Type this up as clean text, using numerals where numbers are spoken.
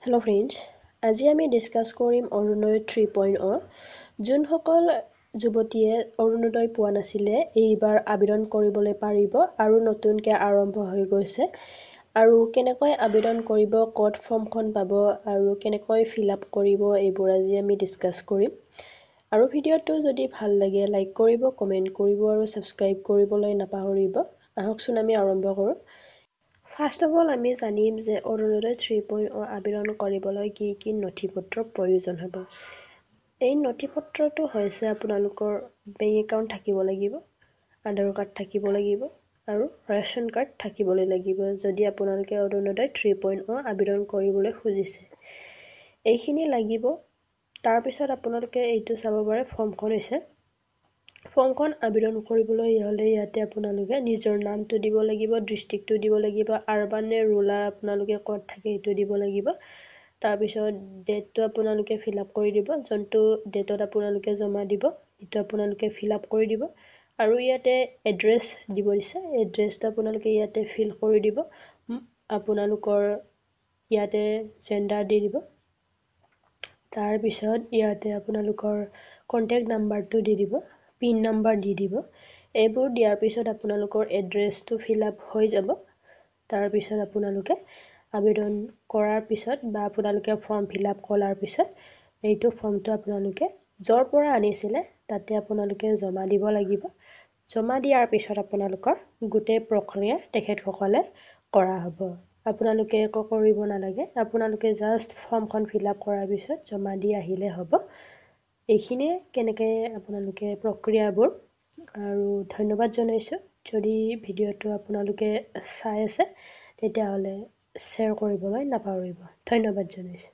Hello friends, আজি আমি discuss কৰিম অৰুণোদয় 3.0 যোনসকল যুৱতীয়ে অৰুণোদয় পোৱা নাছিলে এইবাৰ আবেদন কৰিবলৈ পাৰিব আৰু নতুনকৈ আৰম্ভ হৈ গৈছে আৰু কেনেকৈ আবেদন কৰিব ক'ত ফৰ্মখন পাব আৰু কেনেকৈ ফিল আপ কৰিব এইবোৰ আজি আমি ডিসকাস কৰিম আৰু ভিডিঅটো যদি ভাল লাগে লাইক কৰিব কমেন্ট কৰিব আৰু সাবস্ক্ৰাইব কৰিবলৈ নাপাহৰিব আহকচোন আমি আৰম্ভ কৰোঁ First of all, আমি জানিম যে অৰুণোদয় 3.0 আবেদন কৰিবলৈ কি নথিপত্ৰৰ প্ৰয়োজন হ'ব। এই নথিপত্ৰটো হৈছে আপোনালোকৰ বেংক একাউণ্ট থাকিব লাগিব, আধাৰ কাৰ্ড থাকিব লাগিব আৰু ৰেচন কাৰ্ড থাকিবলৈ লাগিব যদি আপোনালোকে অৰুণোদয় 3.0 আবেদন কৰিবলৈ খুজিছে। এইখিনি লাগিব। তাৰ পিছত আপোনালোকে এইটো চাব পাৰে ফৰ্মখন হৈছে ফৰ্মখন আবেদন কৰিবলৈ হ'লে ইয়াতে আপোনালোকে নিজৰ নামটো দিব লাগিব, ডিস্ট্ৰিক্টটো দিব লাগিব, আৰবান নে ৰুৰাল আপোনালোকে ক'ত থাকে এইটো দিব লাগিব। তাৰ পিছত ডেটটো আপোনালোকে ফিল আপ কৰি দিব, যোনটো ডেটত আপোনালোকে জমা দিব, এইটো আপোনালোকে ফিল আপ কৰি দিব। আৰু ইয়াতে এড্ৰেছ দিব দিছে, এড্ৰেছটো আপোনালোকে ইয়াতে ফিল কৰি দিব। আপোনালোকৰ ইয়াতে জেণ্ডাৰ দি দিব। তাৰ পিছত ইয়াতে আপোনালোকৰ কন্টেক্ট নাম্বাৰটো দি দিব। পিন নাম্বাৰ দি দিব এইবোৰ দিয়াৰ পিছত আপোনালোকৰ এড্ৰেছটো ফিল আপ হৈ যাব তাৰ পিছত আপোনালোকে আবেদন কৰাৰ পিছত বা আপোনালোকে ফৰ্ম ফিল আপ কৰাৰ পিছত এইটো ফৰ্মটো আপোনালোকে যৰ পৰা আনিছিলে তাতে আপোনালোকে জমা দিব লাগিব জমা দিয়াৰ পিছত আপোনালোকৰ গোটেই প্ৰক্ৰিয়া তেখেতসকলে কৰা হ'ব আপোনালোকে একো কৰিব নালাগে আপোনালোকে জাস্ট ফৰ্মখন ফিল আপ কৰাৰ পিছত জমা দি আহিলে হ'ব এইখিনিয়ে কেনেকৈ আপোনালোকে প্ৰক্ৰিয়াবোৰ আৰু ধন্যবাদ জনাইছোঁ যদি ভিডিঅ'টো আপোনালোকে চাই আছে তেতিয়াহ'লে শ্বেয়াৰ কৰিবলৈ নাপাহৰিব ধন্যবাদ জনাইছোঁ